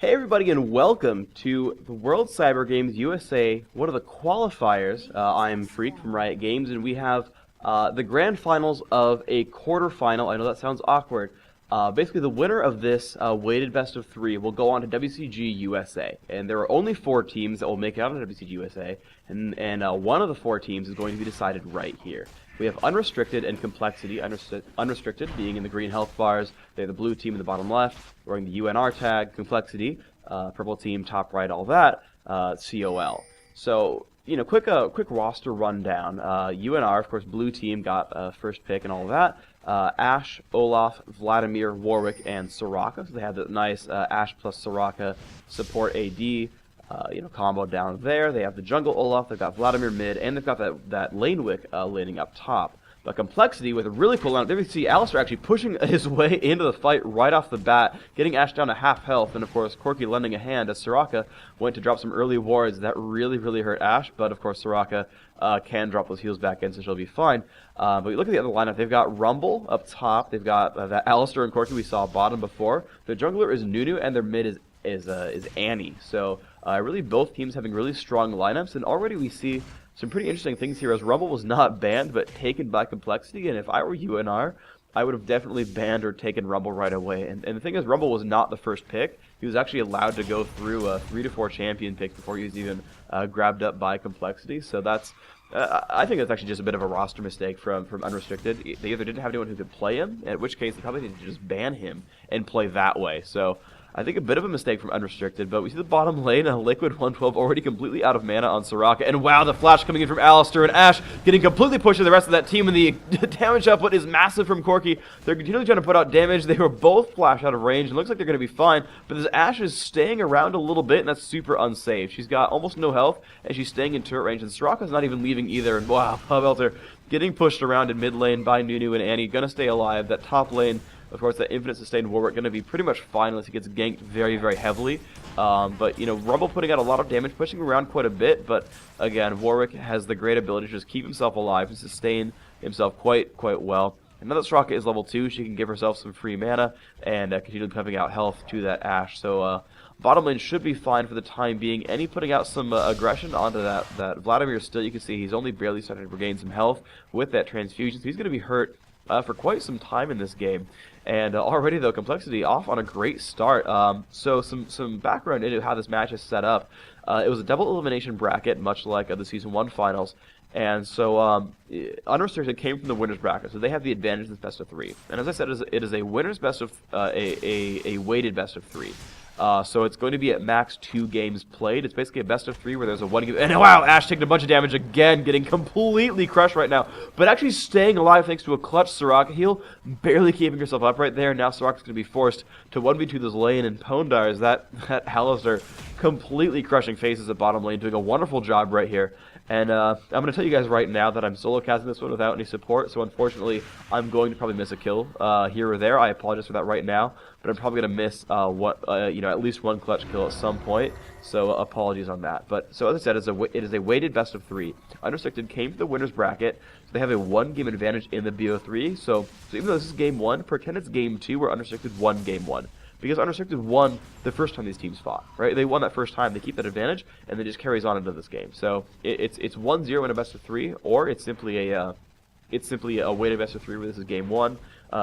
Hey everybody and welcome to the World Cyber Games USA, one of the qualifiers. I'm Freak from Riot Games, and we have the grand finals of a quarterfinal. I know that sounds awkward. Basically, the winner of this weighted best of three will go on to WCG USA, and there are only 4 teams that will make it out of WCG USA, and one of the 4 teams is going to be decided right here. We have Unrestricted and Complexity. Unrestricted being in the green health bars. They have the blue team in the bottom left, wearing the UNR tag. Complexity, purple team, top right, all that, COL. So, you know, quick roster rundown. UNR, of course, blue team got first pick and all of that. Ashe, Olaf, Vladimir, Warwick, and Soraka. So they have the nice Ashe plus Soraka support AD. Combo down there. They have the jungle Olaf, they've got Vladimir mid, and they've got that lane wick laning up top. But Complexity with a really cool lineup. There we see Alistair actually pushing his way into the fight right off the bat, getting Ashe down to half health, and of course Corki lending a hand as Soraka went to drop some early wards that really hurt Ashe, but of course Soraka can drop those heals back in, so she'll be fine. But you look at the other lineup, they've got Rumble up top, they've got that Alistair and Corki we saw bottom before. Their jungler is Nunu, and their mid is Annie. So really both teams having really strong lineups, and already we see some pretty interesting things here as Rumble was not banned but taken by Complexity, and if I were UNR, I would have definitely banned or taken Rumble right away. And the thing is, Rumble was not the first pick. He was actually allowed to go through 3 to 4 champion picks before he was even grabbed up by Complexity, so that's I think that's actually just a bit of a roster mistake from Unrestricted. They either didn't have anyone who could play him, in which case they probably needed to just ban him and play that way. So I think a bit of a mistake from Unrestricted, but we see the bottom lane, a Liquid 112 already completely out of mana on Soraka, and wow, the flash coming in from Alistair, and Ashe getting completely pushed to the rest of that team, and the damage output is massive from Corki. They're continually trying to put out damage. They were both flash out of range, and it looks like they're going to be fine, but this Ashe is staying around a little bit, and that's super unsafe. She's got almost no health, and she's staying in turret range, and Soraka's not even leaving either, and wow, Pubelter getting pushed around in mid lane by Nunu and Annie, going to stay alive. That top lane, of course, that infinite sustained Warwick going to be pretty much fine unless he gets ganked very heavily. But, you know, Rumble putting out a lot of damage, pushing around quite a bit. But, again, Warwick has the great ability to just keep himself alive and sustain himself quite well. And now that Soraka is level 2, she can give herself some free mana and continue pumping out health to that Ashe. So, bottom lane should be fine for the time being. Annie putting out some aggression onto that Vladimir still. You can see he's only barely starting to regain some health with that transfusion. So he's going to be hurt for quite some time in this game. And already, though, Complexity off on a great start. So some background into how this match is set up. It was a double elimination bracket, much like the Season 1 finals. And so Unrestricted came from the winner's bracket, so they have the advantage in this best of 3. And as I said, it is a winner's best of a weighted best of 3. So it's going to be at max 2 games played. It's basically a best of 3 where there's a 1 game. And wow, Ashe taking a bunch of damage again, getting completely crushed right now. But actually staying alive thanks to a clutch Soraka heal, barely keeping herself up right there. Now Soraka's going to be forced to 1v2 this lane, and Pondar is that Alistair completely crushing faces at bottom lane, doing a wonderful job right here. And I'm going to tell you guys right now that I'm solo casting this one without any support, so unfortunately I'm going to probably miss a kill here or there. I apologize for that right now, but I'm probably going to miss at least one clutch kill at some point, so apologies on that. But so as I said, it is a weighted best of 3. Unrestricted came to the winner's bracket, so they have a 1 game advantage in the BO3. So even though this is game 1, pretend it's game 2 where Unrestricted won game 1. Because Unrestricted won the first time these teams fought, right? They won that first time, they keep that advantage, and then just carries on into this game. So it's 1-0 in a best of 3, or it's simply a weighted best of 3 where this is game 1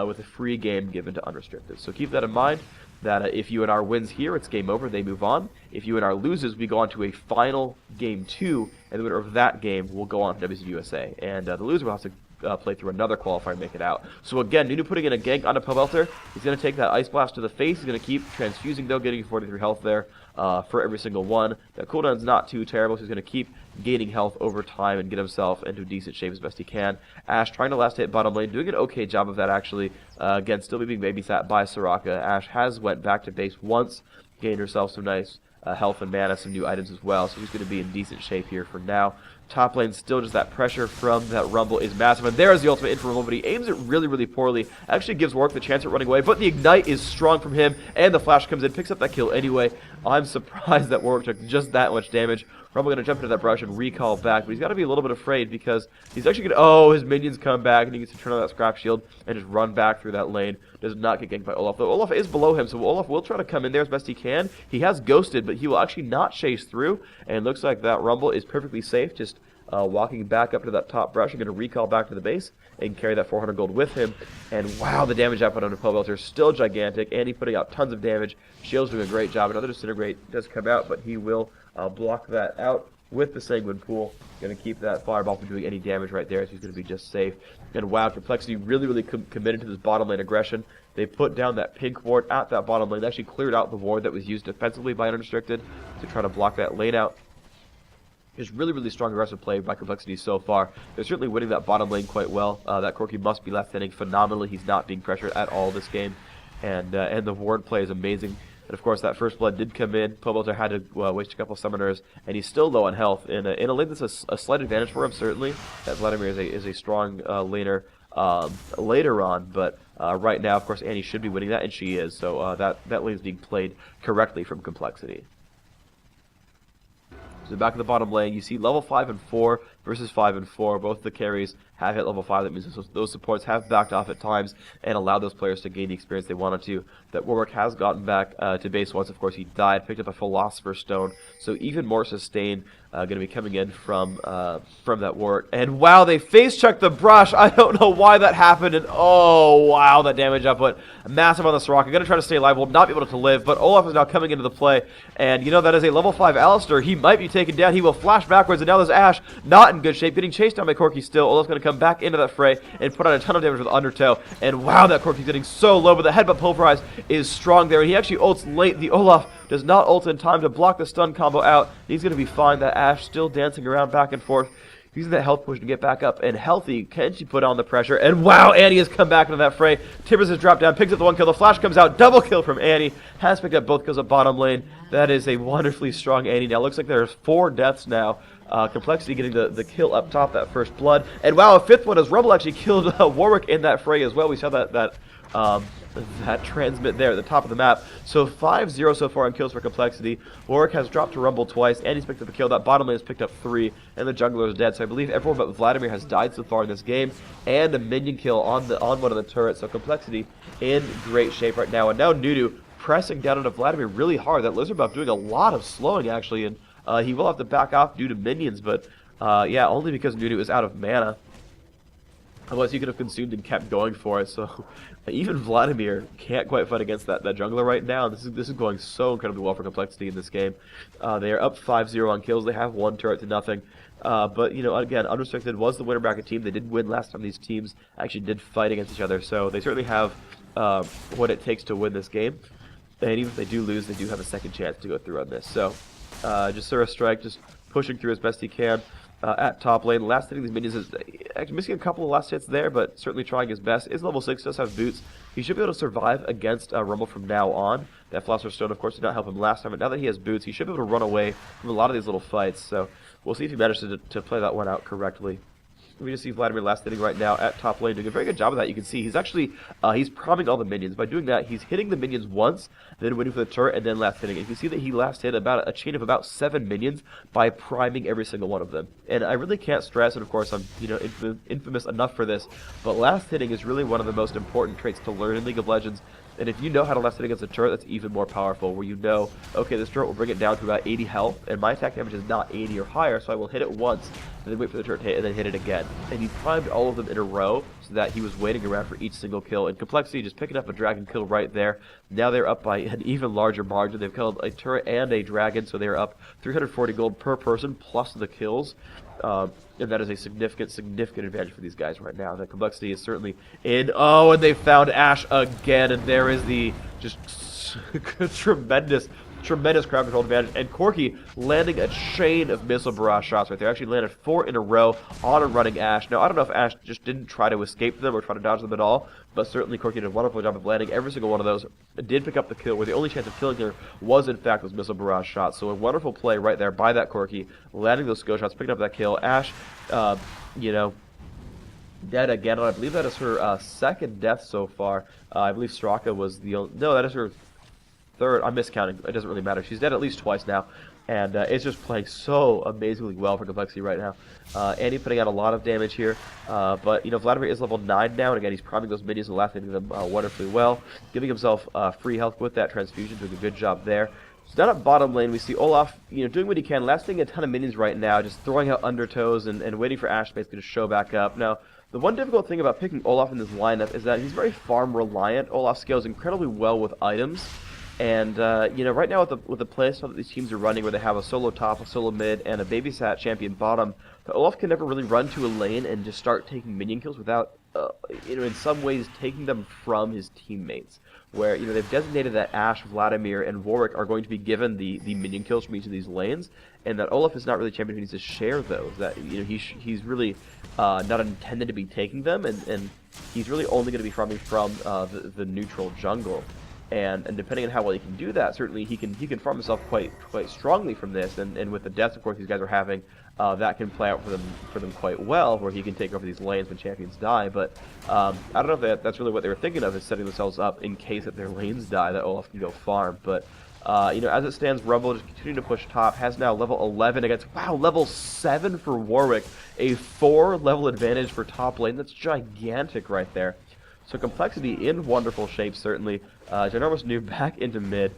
with a free game given to Unrestricted. So keep that in mind. That if UNR wins here, it's game over, they move on. If UNR loses, we go on to a final game 2, and the winner of that game will go on to WCG USA. And the loser will have to play through another qualifier and make it out. So again, Nunu putting in a gank onto Pubelter. He's going to take that Ice Blast to the face. He's going to keep transfusing, though, getting 43 health there for every single one. That cooldown's not too terrible, so he's going to keep gaining health over time and get himself into decent shape as best he can. Ashe trying to last hit bottom lane, doing an okay job of that, actually. Again, still being babysat by Soraka. Ashe has went back to base once, gained herself some nice health and mana, some new items as well, so he's going to be in decent shape here for now. Top lane still just that pressure from that Rumble is massive, and there is the ultimate in for Rumble, but he aims it really poorly. Actually gives Warwick the chance at running away, but the ignite is strong from him, and the flash comes in, picks up that kill anyway. I'm surprised that Warwick took just that much damage Rumble going to jump into that brush and recall back, but he's got to be a little bit afraid because he's actually going to... Oh, his minions come back, and he gets to turn on that scrap shield and just run back through that lane. Does not get ganked by Olaf, though Olaf is below him, so Olaf will try to come in there as best he can. He has ghosted, but he will actually not chase through, and it looks like that Rumble is perfectly safe, just walking back up to that top brush and going to recall back to the base and carry that 400 gold with him. And wow, the damage output on the Pobelter is still gigantic, and he's putting out tons of damage. Shield's doing a great job. Another Disintegrate does come out, but he will block that out with the Sanguine Pool. Going to keep that Fireball from doing any damage right there, so he's going to be just safe. And wow, Complexity really committed to this bottom lane aggression. They put down that pink ward at that bottom lane. They actually cleared out the ward that was used defensively by Unrestricted to try to block that lane out. It's really strong aggressive play by Complexity so far. They're certainly winning that bottom lane quite well. That Corki must be left hitting phenomenally. He's not being pressured at all this game. And the ward play is amazing. And of course, that first blood did come in. Pobelter had to waste a couple summoners, and he's still low on health. In a lane that's a slight advantage for him, certainly. That Vladimir is a strong laner later on, but right now, of course, Annie should be winning that, and she is. So that lane is being played correctly from Complexity. So back in the bottom lane, you see level 5 and 4 versus 5 and 4. Both the carries have hit level 5. That means those supports have backed off at times and allowed those players to gain the experience they wanted to. That Warwick has gotten back to base once. Of course, he died, picked up a Philosopher's Stone. So even more sustain going to be coming in from that Warwick. And wow, they face checked the brush. I don't know why that happened. And oh, wow, that damage output. Massive on the Soraka. Going to try to stay alive. Will not be able to live. But Olaf is now coming into the play. And you know, that is a level 5 Alistair. He might be taken down. He will flash backwards. And now there's Ashe. Not in good shape. Getting chased down by Corki still. Olaf's going to come back into that fray and put on a ton of damage with Undertow. And wow, that Corki's getting so low. But the Headbutt Pulverize is strong there. And he actually ults late. The Olaf does not ult in time to block the stun combo out. He's going to be fine. That Ashe still dancing around back and forth, using that health push to get back up and healthy. Can she put on the pressure? And wow, Annie has come back into that fray. Tibbers has dropped down, picks up the 1 kill. The flash comes out, double kill from Annie. Has picked up both kills at bottom lane. That is a wonderfully strong Annie. Now looks like there's 4 deaths now. Complexity getting the kill up top, that first blood. And wow, a 5th one as Rumble actually killed Warwick in that fray as well. We saw that transmit there at the top of the map. So 5-0 so far on kills for Complexity. Warwick has dropped to Rumble twice, and he's picked up a kill. That bottom lane has picked up 3, and the jungler is dead. So I believe everyone but Vladimir has died so far in this game, and a minion kill on one of the turrets. So Complexity in great shape right now. And now Nudu pressing down into Vladimir really hard. That Lizard buff doing a lot of slowing actually, and he will have to back off due to minions, but yeah, only because Nudu is out of mana. Otherwise, he could have consumed and kept going for it. So even Vladimir can't quite fight against that jungler right now. This is going so incredibly well for Complexity in this game. They are up 5-0 on kills. They have 1 turret to nothing. But you know, again, Unrestricted was the winner bracket team. They did win last time these teams actually did fight against each other. So they certainly have what it takes to win this game. And even if they do lose, they do have a second chance to go through on this. So just Sura Strike, just pushing through as best he can. At top lane, last hitting these minions is actually missing a couple of last hits there, but certainly trying his best. Is level 6, does have boots. He should be able to survive against Rumble from now on. That Philosopher's Stone, of course, did not help him last time, but now that he has boots, he should be able to run away from a lot of these little fights. So we'll see if he manages to play that one out correctly. We just see Vladimir last hitting right now at top lane, doing a very good job of that. You can see he's actually he's priming all the minions. By doing that, he's hitting the minions once, then waiting for the turret, and then last hitting. And you can see that he last hit about a chain of about 7 minions by priming every single one of them. And I really can't stress, and of course I'm infamous enough for this, but last hitting is really one of the most important traits to learn in League of Legends. And if you know how to last hit against a turret, that's even more powerful, where you know, okay, this turret will bring it down to about 80 health, and my attack damage is not 80 or higher, so I will hit it once, and then wait for the turret to hit, and then hit it again. And he primed all of them in a row, so that he was waiting around for each single kill. And Complexity just picking up a dragon kill right there. Now they're up by an even larger margin. They've killed a turret and a dragon, so they're up 340 gold per person, plus the kills. And that is a significant advantage for these guys right now. The Complexity is certainly in. Oh, and they found Ashe again, and there is the just tremendous crowd control advantage. And Corki landing a chain of missile barrage shots right there. Actually landed 4 in a row on a running Ashe. Now, I don't know if Ashe just didn't try to escape them or try to dodge them at all, but certainly Corki did a wonderful job of landing every single one of those. Did pick up the kill, where the only chance of killing her was, in fact, those missile barrage shots. So a wonderful play right there by that Corki, landing those skill shots, picking up that kill. Ashe, dead again, and I believe that is her second death so far. I believe Straka was the only... No, that is her third. I'm miscounting. It doesn't really matter. She's dead at least twice now. And it's just playing so amazingly well for Complexity right now. Andy putting out a lot of damage here, but Vladimir is level 9 now, and again he's priming those minions and last hitting them wonderfully well, giving himself free health with that transfusion, doing a good job there. So down at bottom lane, we see Olaf, doing what he can, lasting a ton of minions right now, just throwing out undertows and waiting for Ashe basically to show back up. Now, the one difficult thing about picking Olaf in this lineup is that he's very farm reliant. Olaf scales incredibly well with items, and right now with the playstyle that these teams are running, where they have a solo top, a solo mid, and a babysat champion bottom, Olaf can never really run to a lane and just start taking minion kills without, in some ways, taking them from his teammates. Where they've designated that Ashe, Vladimir, and Warwick are going to be given the minion kills from each of these lanes, and that Olaf is not really a champion who needs to share those. That he's really not intended to be taking them, and he's really only going to be farming from the neutral jungle. And depending on how well he can do that, certainly he can farm himself quite strongly from this. And with the deaths, of course, these guys are having, that can play out for them quite well, where he can take over these lanes when champions die. But I don't know if that's really what they were thinking of, is setting themselves up in case that their lanes die, that Olaf can go farm. But as it stands, Rumble just continuing to push top, has now level 11 against, wow, level 7 for Warwick, a 4-level advantage for top lane. That's gigantic right there. So Complexity in wonderful shape, certainly. Ginormous Noob back into mid.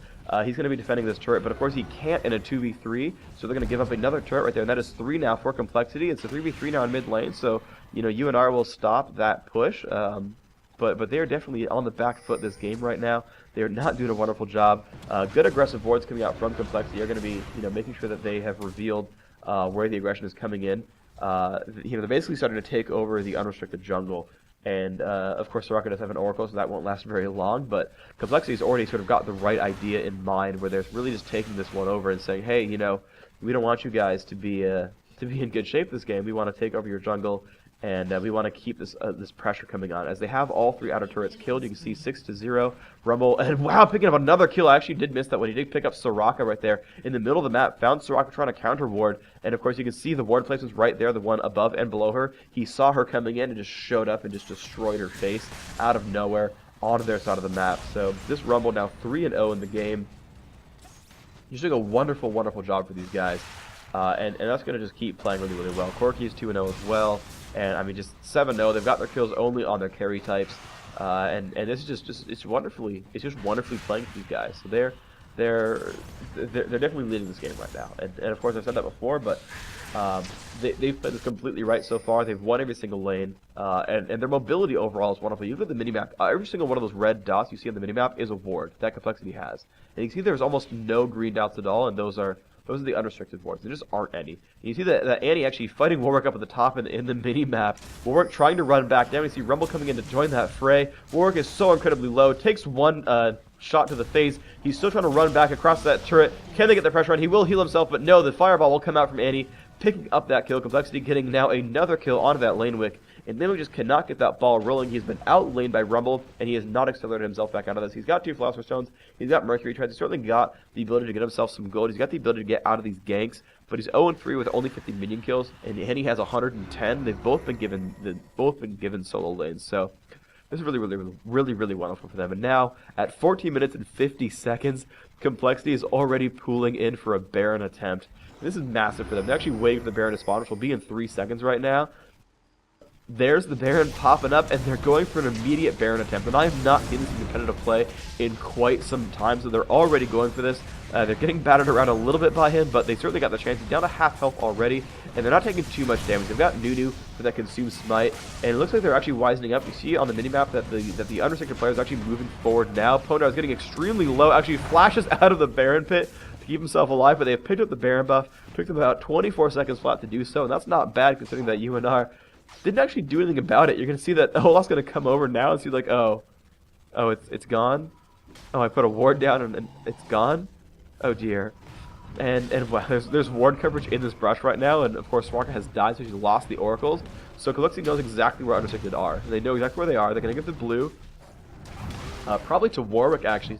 He's going to be defending this turret, but of course he can't in a 2v3, so they're going to give up another turret right there, and that is 3 now for Complexity. It's a 3v3 now in mid lane, so UNR will stop that push, but they're definitely on the back foot this game right now. They're not doing a wonderful job. Good aggressive wards coming out from Complexity are going to be making sure that they have revealed where the aggression is coming in. They're basically starting to take over the unrestricted jungle. And, of course, Soraka does have an Oracle, so that won't last very long, but Complexity's already sort of got the right idea in mind, where they're really just taking this one over and saying, hey, we don't want you guys to be in good shape this game. We want to take over your jungle, and we want to keep this pressure coming on. As they have all 3 outer turrets killed, you can see 6-0, Rumble, and wow, picking up another kill. I actually did miss that one. He did pick up Soraka right there in the middle of the map, found Soraka trying to counter ward, and of course you can see the ward placements right there, the one above and below her. He saw her coming in and just showed up and just destroyed her face out of nowhere onto their side of the map. So this Rumble now 3-0 in the game. He's doing a wonderful, wonderful job for these guys. And that's going to just keep playing really, really well. Corki is 2-0 as well. And I mean, just 7-0. They've got their kills only on their carry types. And this is just it's wonderfully playing for these guys. So they're definitely leading this game right now. And of course I've said that before, but they've played this completely right so far. They've won every single lane, and their mobility overall is wonderful. You look at the minimap, every single one of those red dots you see on the minimap is a ward that Complexity has. And you can see there's almost no green dots at all, and those are the unrestricted wards. There just aren't any. And you see that Annie actually fighting Warwick up at the top in the mini-map. Warwick trying to run back down. You see Rumble coming in to join that fray. Warwick is so incredibly low. Takes one shot to the face. He's still trying to run back across that turret. Can they get the pressure on? He will heal himself, but no, the fireball will come out from Annie, picking up that kill. Complexity getting now another kill onto that lane wick. And Nemo just cannot get that ball rolling. He's been outlaned by Rumble, and he has not accelerated himself back out of this. He's got 2 Philosopher's Stones. He's got Mercury Treads. He's certainly got the ability to get himself some gold. He's got the ability to get out of these ganks, but he's 0-3 with only 50 minion kills, and he has 110. They've both been given solo lanes. So this is really wonderful for them. And now, at 14 minutes and 50 seconds, Complexity is already pooling in for a Baron attempt. This is massive for them. They're actually waiting for the Baron to spawn, which will be in 3 seconds right now. There's the Baron popping up, and they're going for an immediate Baron attempt. And I have not seen this in competitive play in quite some time, so they're already going for this. They're getting battered around a little bit by him, but they certainly got the chance. He's down to half health already, and they're not taking too much damage. They've got Nunu for that Consume Smite, and it looks like they're actually wisening up. You see on the minimap that the unrestricted player is actually moving forward now. Pondar is getting extremely low, actually flashes out of the Baron pit to keep himself alive, but they've picked up the Baron buff. Took them about 24 seconds flat to do so, and that's not bad considering that UNR didn't actually do anything about it. You're gonna see that Olaf's gonna come over now and see like, oh, it's gone. Oh, I put a ward down and it's gone. Oh dear. And wow, there's ward coverage in this brush right now, and of course Soraka has died, so she's lost the oracles. So Calyxi knows exactly where Unrestricted are. They know exactly where they are. They're gonna give the blue, probably to Warwick actually.